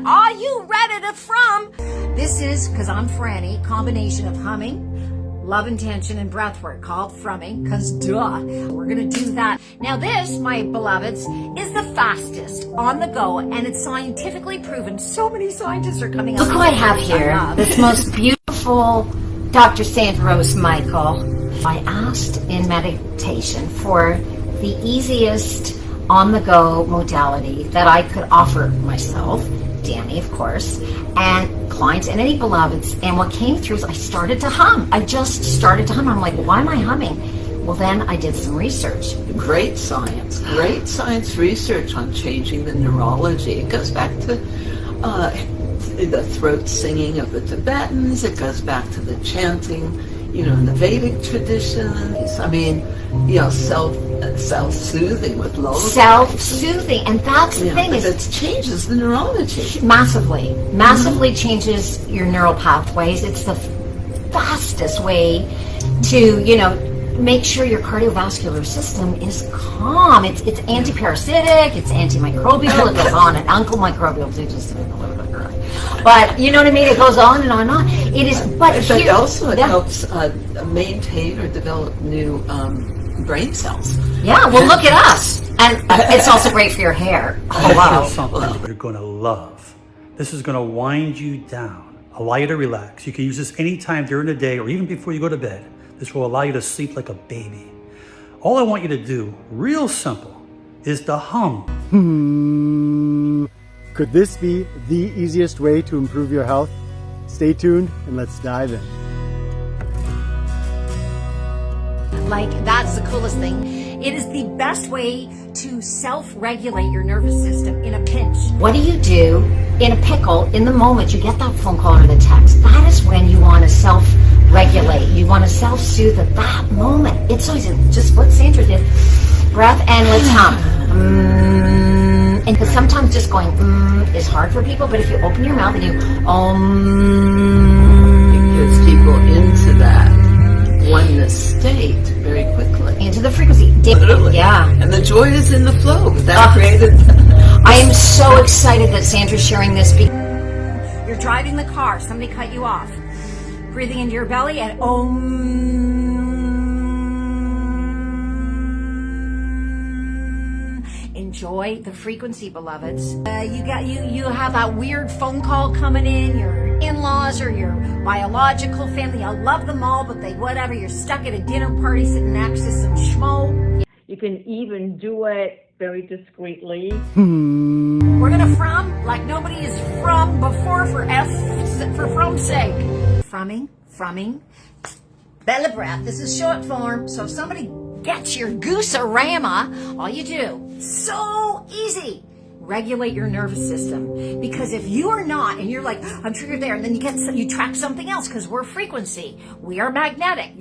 Are you ready to frum? This is, because I'm Frannie, combination of humming, love intention, and breath work called FRUMMING, because duh, we're going to do that. Now this, my beloveds, is the fastest on the go, and it's scientifically proven. So many scientists are coming up. Look who I have here, this most beautiful Dr. Sandra Rose Michael. I asked in meditation for the easiest on-the-go modality that I could offer myself, Danny, of course, and clients and any beloveds. And what came through is I started to hum. I just started to hum. I'm like, why am I humming? Well, then I did some research. Great science research on changing the neurology. It goes back to the throat singing of the Tibetans. It goes back to the chanting, in the Vedic traditions. I mean, self-soothing with lullabies. Self-soothing, and that's the thing. It changes the neurology. Massively changes your neural pathways. It's the fastest way to, make sure your cardiovascular system is calm. It's anti-parasitic, it's antimicrobial, it goes on, and microbial too, just to make a little bit right. But you know what I mean? It goes on and on and on. It is, but it helps maintain or develop new brain cells. Yeah, well, look at us. And it's also great for your hair. Oh, wow. Something you're going to love. This is going to wind you down, allow you to relax. You can use this anytime during the day or even before you go to bed. This will allow you to sleep like a baby. All I want you to do, real simple, is to hum. Could this be the easiest way to improve your health? Stay tuned and let's dive in. Like, that's the coolest thing. It is the best way to self-regulate your nervous system in a pinch. What do you do in a pickle in the moment you get that phone call or the text? That is when you want to self-regulate. You want to self-soothe at that moment. It's always just what Sandra did. Breath and let's hum. And because sometimes just going is hard for people, but if you open your mouth and you it gets people into that oneness state very quickly. Into the frequency. Literally. Yeah. And the joy is in the flow. That created. I am so excited that Sandra's sharing this. You're driving the car, somebody cut you off. Breathing into your belly and enjoy the frequency, beloveds. You have that weird phone call coming in, your in-laws or your biological family. I love them all, but whatever. You're stuck at a dinner party sitting next to some schmo. You can even do it very discreetly. We're gonna frum like nobody has from before for frum's sake. Frumming, belly breath. This is short form, so if somebody gets your goose-a-rama, all you do, so easy, regulate your nervous system. Because if you are not, and you're like, I'm triggered there, and then you track something else, because we're frequency, we are magnetic.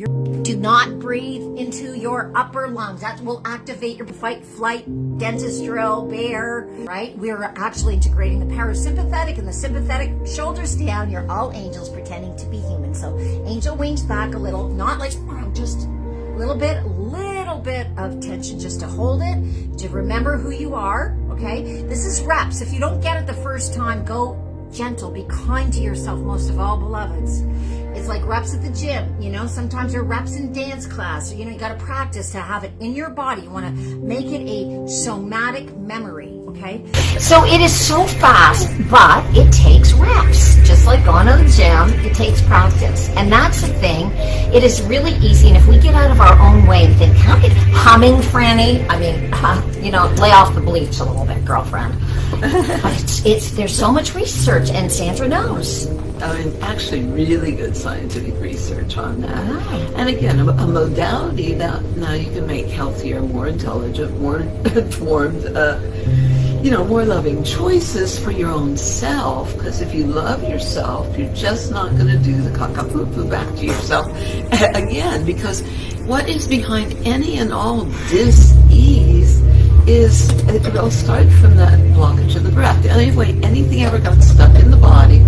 Do not breathe into your upper lungs. That will activate your fight, flight, dentist drill, bear, right? We are actually integrating the parasympathetic and the sympathetic. Shoulders down, you're all angels pretending to be human. So angel wings back a little, not like, just a little bit of tension just to hold it, to remember who you are, okay? This is reps. If you don't get it the first time, go gentle, be kind to yourself, most of all, beloveds. It's like reps at the gym, sometimes there are reps in dance class, you got to practice to have it in your body. You want to make it a somatic memory, okay? So it is so fast, but it takes reps. Just like going to the gym, it takes practice. And that's the thing. It is really easy, and if we get out of our own way and think, how could humming, Frannie? I mean, lay off the bleach a little bit, girlfriend. But there's so much research, and Sandra knows. Actually really good scientific research on that. Oh. And again, a modality that now you can make healthier, more intelligent, more informed, more loving choices for your own self. Because if you love yourself, you're just not going to do the caca-poo-poo back to yourself again. Because what is behind any and all dis-ease is, it all started from that blockage of the breath. The only way anything ever got stuck in the body,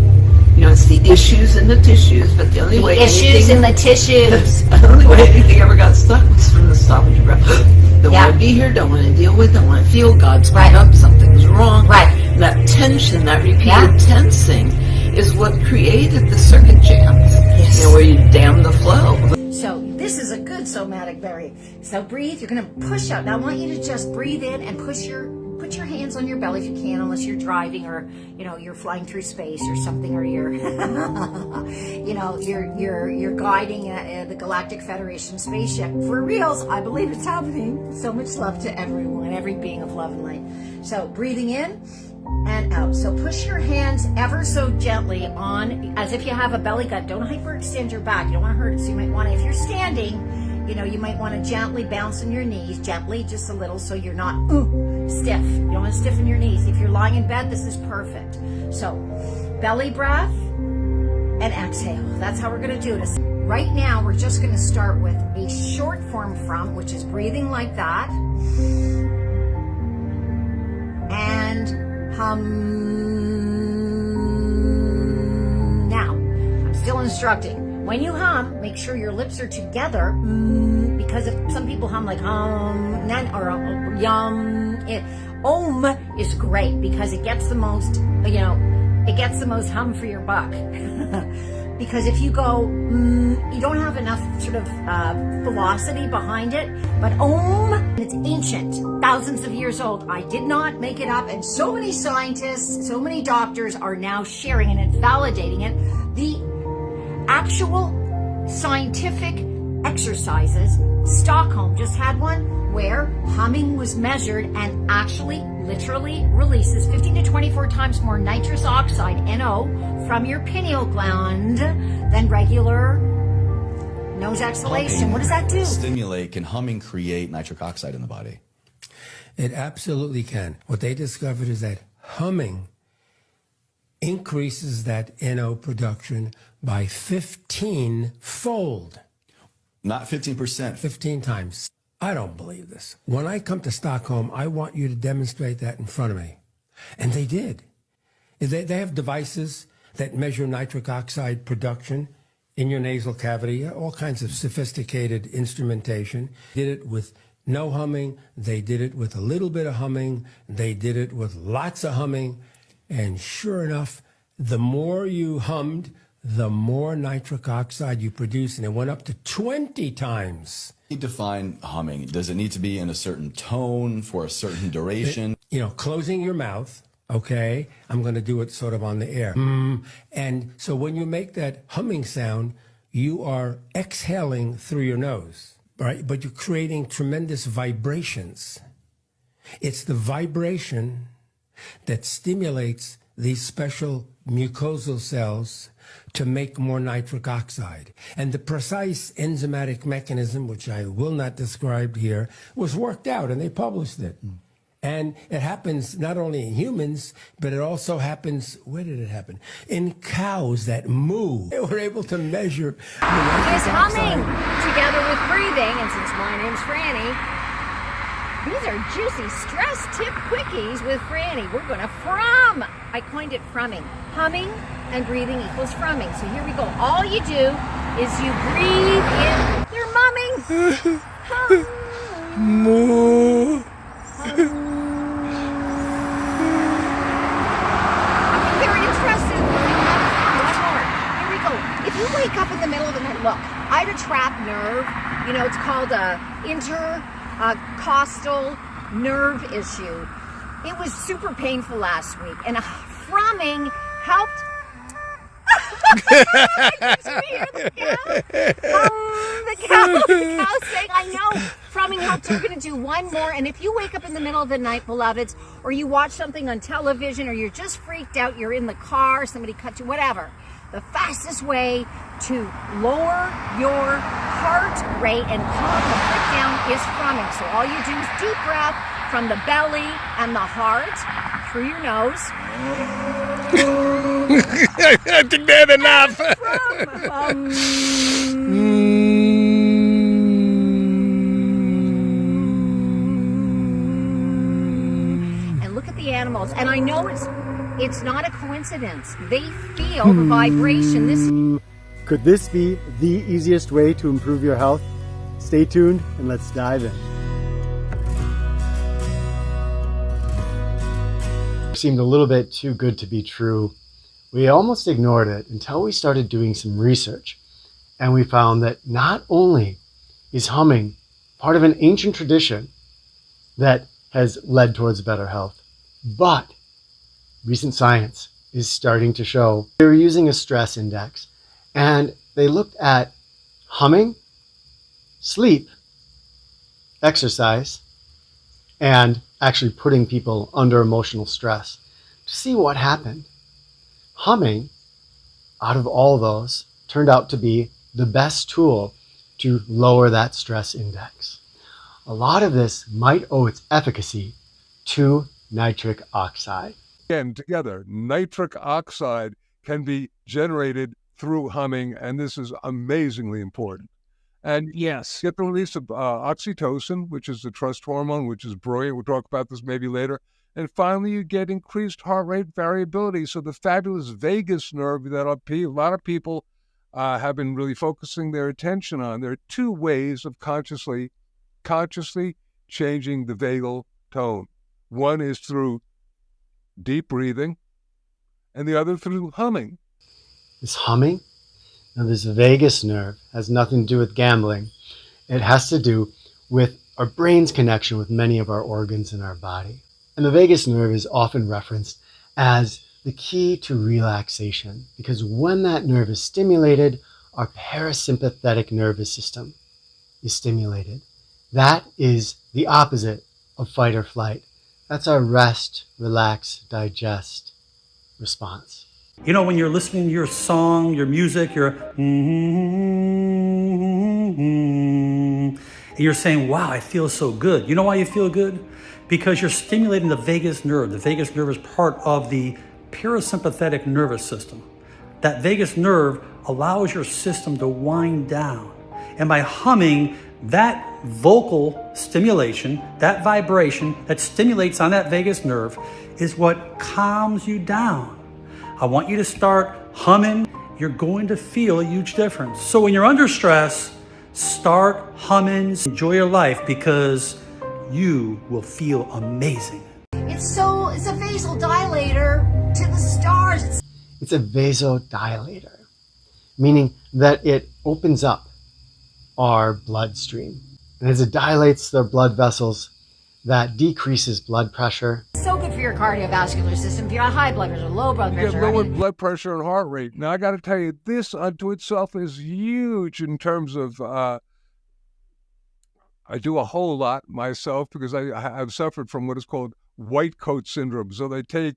it's the issues in the tissues, but the only way issues in the tissues. The only way anything ever got stuck was from the stoppage of breath. Don't want to be here, don't want to deal with, don't want to feel, God's caught up, something's wrong. Right. That tension, that repeated tensing is what created the circuit jams. Yes. You know, where you dam the flow. So this is a good somatic berry. So breathe, you're gonna push out. Now I want you to just breathe in and put your hands on your belly if you can, unless you're driving or, you know, you're flying through space or something, or you're, you know, you're guiding the Galactic Federation spaceship. For reals, I believe it's happening. So much love to everyone, every being of love and light. So breathing in and out. So push your hands ever so gently on, as if you have a belly gut. Don't hyperextend your back. You don't want to hurt it. So you might want to, if you're standing, you know, you might want to gently bounce on your knees, gently, just a little, so you're not stiff. You don't want to stiffen your knees. If you're lying in bed, this is perfect. So belly breath and exhale. That's how we're going to do this. Right now, we're just going to start with a short form from, which is breathing like that. And hum. Now, I'm still instructing. When you hum, make sure your lips are together, because if some people hum like hum, or yum, om is great because it gets the most, you know, it gets the most hum for your buck. Because if you go, you don't have enough sort of velocity behind it. But om, it's ancient, thousands of years old. I did not make it up, and so many scientists, so many doctors are now sharing it and validating it. The actual scientific exercises, Stockholm just had one where humming was measured and actually literally releases 15 to 24 times more nitrous oxide, NO, from your pineal gland than regular nose exhalation. Humming, What does that do? Stimulate. Can humming create nitric oxide in the body? It absolutely can. What they discovered is that humming increases that NO production by 15-fold. Not 15%. 15 times. I don't believe this. When I come to Stockholm, I want you to demonstrate that in front of me. And they did. They have devices that measure nitric oxide production in your nasal cavity, all kinds of sophisticated instrumentation. Did it with no humming. They did it with a little bit of humming. They did it with lots of humming. And sure enough, the more you hummed, the more nitric oxide you produce, and it went up to 20 times. Define humming. Does it need to be in a certain tone for a certain duration? You know, closing your mouth, okay? I'm going to do it sort of on the air. And so when you make that humming sound, you are exhaling through your nose, right? But you're creating tremendous vibrations. It's the vibration that stimulates these special mucosal cells to make more nitric oxide. And the precise enzymatic mechanism, which I will not describe here, was worked out, and they published it. And it happens not only in humans, but it also happens, where did it happen? In cows that moo. They were able to measure the nitric Is humming oxide. together with breathing, and since my name's Frannie, these are juicy stress tip quickies with Frannie. We're going to frum. I coined it frumming. Humming and breathing equals frumming. So here we go. All you do is you breathe in. You're mumming. Hum. Moo. I'm very interested. One more. Here we go. If you wake up in the middle of the night, look, I have a trapped nerve. You know, it's called a intercostal nerve issue. It was super painful last week, and frumming helped. Did you hear the cow saying, I know frumming helped. We're going to do one more, and if you wake up in the middle of the night, beloveds, or you watch something on television, or you're just freaked out, you're in the car, somebody cut you, whatever, the fastest way to lower your heart rate and calm the heart down is frumming. So all you do is deep breath from the belly and the heart through your nose. I think that's enough. And look at the animals. And I know it's not a coincidence. They feel the vibration. Could this be the easiest way to improve your health? Stay tuned and let's dive in. seemed a little bit too good to be true, we almost ignored it until we started doing some research. And we found that not only is humming part of an ancient tradition that has led towards better health, but recent science is starting to show they were using a stress index, and they looked at humming, sleep, exercise, and actually putting people under emotional stress to see what happened. Humming, out of all those, turned out to be the best tool to lower that stress index. A lot of this might owe its efficacy to nitric oxide. Again, together, nitric oxide can be generated through humming, and this is amazingly important. And yes, get the release of oxytocin, which is the trust hormone, which is brilliant. We'll talk about this maybe later. And finally, you get increased heart rate variability. So the fabulous vagus nerve that a lot of people have been really focusing their attention on. There are two ways of consciously changing the vagal tone. One is through deep breathing, and the other through humming. This humming, now this vagus nerve, has nothing to do with gambling. It has to do with our brain's connection with many of our organs in our body. And the vagus nerve is often referenced as the key to relaxation, because when that nerve is stimulated, our parasympathetic nervous system is stimulated. That is the opposite of fight or flight. That's our rest, relax, digest response. You know, when you're listening to your song, your music, and you're saying, wow, I feel so good. You know why you feel good? Because you're stimulating the vagus nerve. The vagus nerve is part of the parasympathetic nervous system. That vagus nerve allows your system to wind down. And by humming, that vocal stimulation, that vibration that stimulates on that vagus nerve is what calms you down. I want you to start humming. You're going to feel a huge difference. So when you're under stress, start humming. Enjoy your life, because you will feel amazing. It's a vasodilator to the stars. It's a vasodilator, meaning that it opens up our bloodstream. And as it dilates the blood vessels, that decreases blood pressure. So good for your cardiovascular system. If you have high blood pressure, low blood You pressure. get lowered blood pressure and heart rate. Now, I got to tell you, this unto itself is huge in terms of, I do a whole lot myself because I've suffered from what is called white coat syndrome. So they take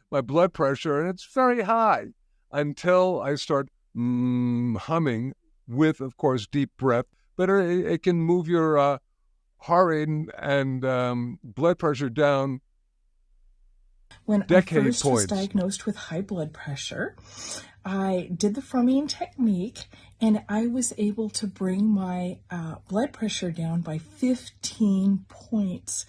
my blood pressure, and it's very high until I start humming with, of course, deep breath. But it can move your heart rate and blood pressure down When decade I first was points. diagnosed with high blood pressure, I did the FRUMMING technique, and I was able to bring my blood pressure down by 15 points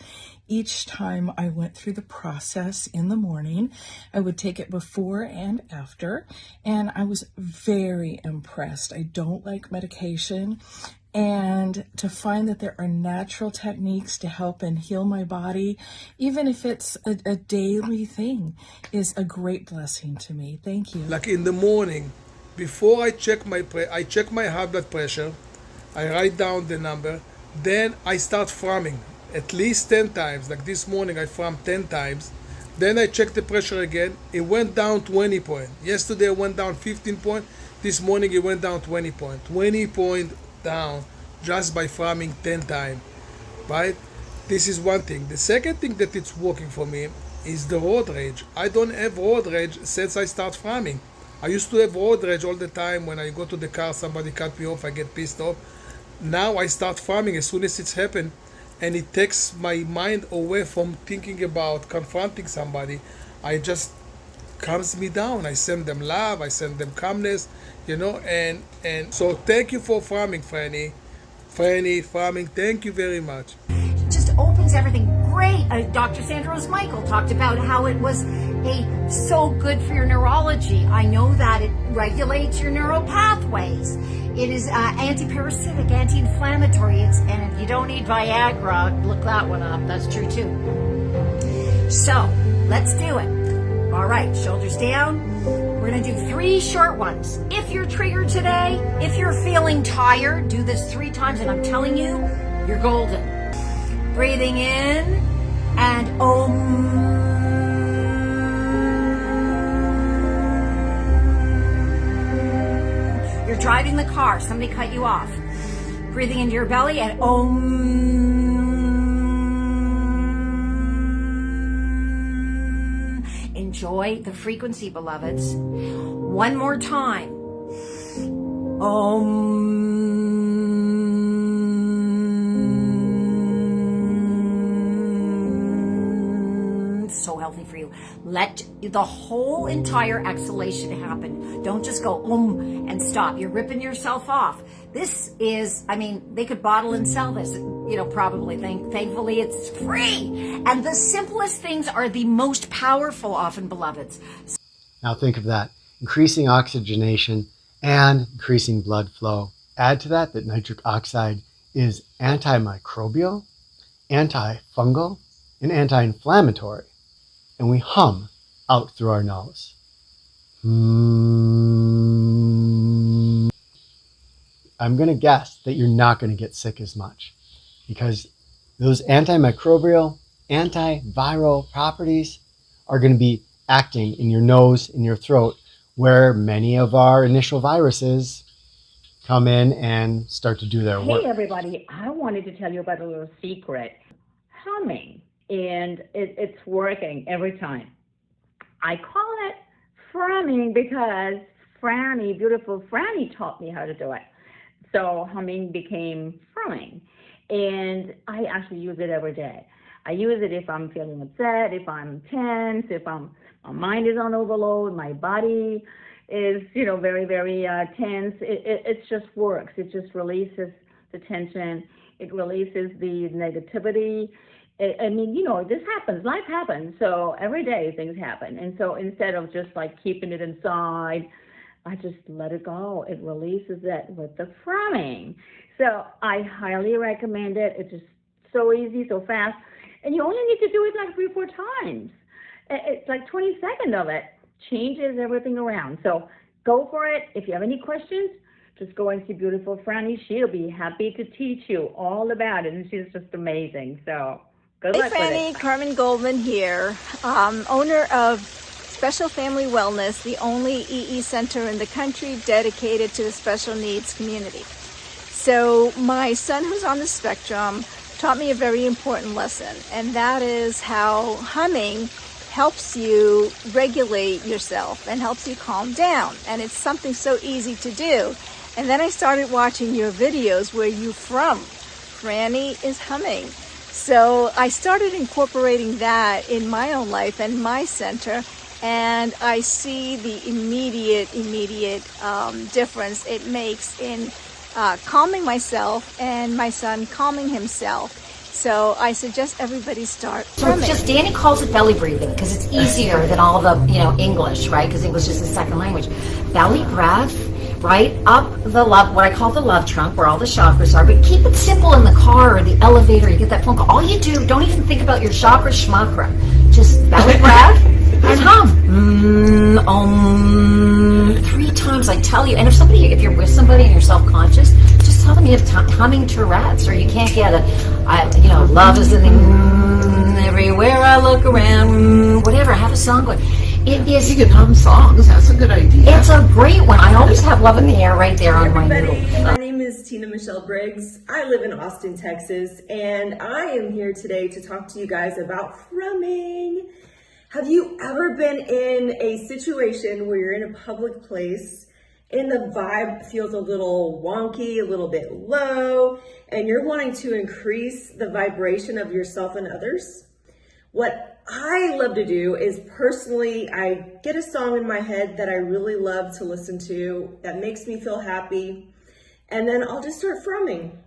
each time I went through the process in the morning. I would take it before and after, and I was very impressed. I don't like medication, and to find that there are natural techniques to help and heal my body, even if it's a daily thing, is a great blessing to me. Thank you. Like in the morning, before I check my high blood pressure, I write down the number, then I start FRUMMING at least 10 times. Like this morning, I FRUMM 10 times. Then I check the pressure again. It went down 20 points. Yesterday, it went down 15 points. This morning, it went down 20 points. 20 points down just by FRUMMING 10 times, right? This is one thing. The second thing that it's working for me is the road rage. I don't have road rage since I start FRUMMING. I used to have road rage all the time. When I go to the car, somebody cut me off, I get pissed off. Now I start FRUMMING as soon as it's happened, and it takes my mind away from thinking about confronting somebody. I just calms me down. I send them love, I send them calmness, and so thank you for FRUMMING, Frannie, FRUMMING, thank you very much. It just opens everything. Great. Dr. Sandra Rose Michael talked about how it was so good for your neurology. I know that it regulates your neural pathways. It is anti-parasitic, anti-inflammatory. And you don't need Viagra. Look that one up. That's true too. So Let's do it. All right, shoulders down. We're gonna do 3 short ones. If you're triggered today, if you're feeling tired, do this 3 times, and I'm telling you, you're golden. Breathing in and om. You're driving the car, somebody cut you off. Breathing into your belly and om. Enjoy the frequency, beloveds. One more time. Om. So healthy for you. Let the whole entire exhalation happen. Don't just go and stop. You're ripping yourself off. This is, I mean, they could bottle and sell this, probably. Thankfully, it's free. And the simplest things are the most powerful, often, beloveds. Now think of that. Increasing oxygenation and increasing blood flow. Add to that nitric oxide is antimicrobial, antifungal, and anti-inflammatory. And we hum out through our nose. I'm going to guess that you're not going to get sick as much because those antimicrobial, antiviral properties are going to be acting in your nose, in your throat, where many of our initial viruses come in and start to do their work. Hey everybody, I wanted to tell you about a little secret. Humming. And it's working every time. I call it FRUMMING because Frannie, beautiful Frannie, taught me how to do it. So humming became FRUMMING. And I actually use it every day. I use it if I'm feeling upset, if I'm tense, if my mind is on overload, my body is, very, very tense. It just works. It just releases the tension. It releases the negativity. I mean, this happens, life happens, so every day things happen. And so instead of just like keeping it inside, I just let it go. It releases it with the FRUMMING. So I highly recommend it. It's just so easy, so fast. And you only need to do it like 3 or 4 times. It's like 20 seconds of it changes everything around. So go for it. If you have any questions, just go and see beautiful Frannie. She'll be happy to teach you all about it. And she's just amazing. So good luck with it. Hey Frannie, Carmen Goldman here, owner of Special Family Wellness, the only EE center in the country dedicated to the special needs community. So my son, who's on the spectrum, taught me a very important lesson, and that is how humming helps you regulate yourself and helps you calm down. And it's something so easy to do. And then I started watching your videos where you from. Frannie is humming. So I started incorporating that in my own life and my center, and I see the immediate difference it makes in calming myself and my son calming himself. So I suggest everybody start So it's just, Danny calls it belly breathing because it's easier than all the, English, right? Because English is a second language. Belly breath, right up the love, what I call the love trunk, where all the chakras are. But keep it simple in the car or the elevator. You get that phone call. All you do, don't even think about your chakra schmakra. Just belly breath and hum. 3 times, I tell you. And if you're with somebody and you're self-conscious, just tell them you have humming Tourette's, or you can't get love is in the everywhere I look around, whatever. Have a song going. It is. You can hum songs. That's a good idea. It's a great one. I always have Love in the Air right there on my noodle. My name is Tina Michelle Briggs. I live in Austin, Texas, and I am here today to talk to you guys about FRUMMING. Have you ever been in a situation where you're in a public place and the vibe feels a little wonky, a little bit low, and you're wanting to increase the vibration of yourself and others? What I love to do is personally, I get a song in my head that I really love to listen to that makes me feel happy, and then I'll just start FRUMMING.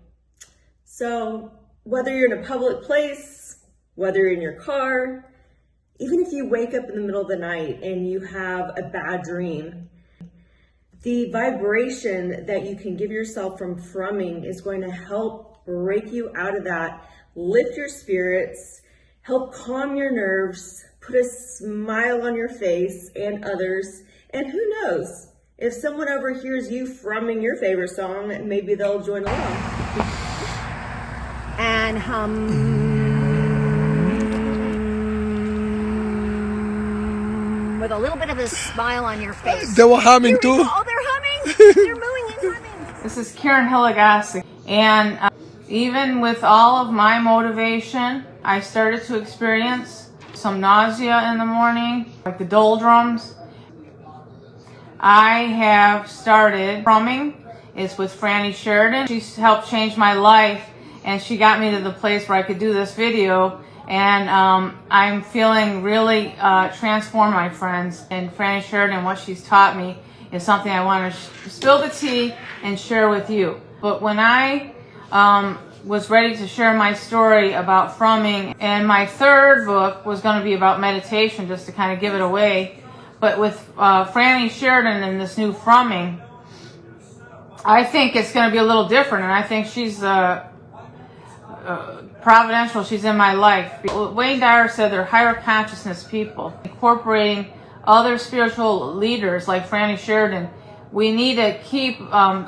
So whether you're in a public place, whether you're in your car, even if you wake up in the middle of the night and you have a bad dream, the vibration that you can give yourself from FRUMMING is going to help break you out of that, lift your spirits, help calm your nerves, put a smile on your face and others. And who knows, if someone overhears you frumming your favorite song, maybe they'll join along. And with a little bit of a smile on your face. They were humming too. Oh, they're humming. They're mooing and humming. This is Karen Hilligassi, and even with all of my motivation, I started to experience some nausea in the morning, like the doldrums. I have started FRUMMING. It's with Frannie Sheridan. She's helped change my life, and she got me to the place where I could do this video. And I'm feeling really transformed, my friends. And Frannie Sheridan, what she's taught me is something I want to spill the tea and share with you. But when I was ready to share my story about FRUMMING, and my third book was going to be about meditation, just to kind of give it away. But with Frannie Sheridan and this new FRUMMING, I think it's going to be a little different, and I think she's providential. She's in my life. Wayne Dyer said they're higher consciousness people, incorporating other spiritual leaders like Frannie Sheridan. We need to keep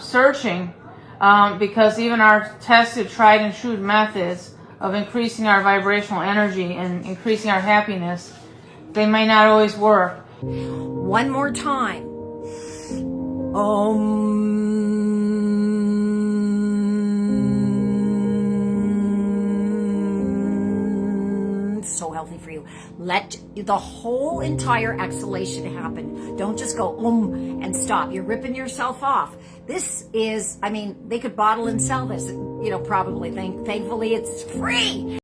searching because even our tested, tried and true methods of increasing our vibrational energy and increasing our happiness, they may not always work. One more time. So healthy for you. Let the whole entire exhalation happen. Don't just go and stop. You're ripping yourself off. This is, I mean, they could bottle and sell this, you know, probably. Thankfully, it's free.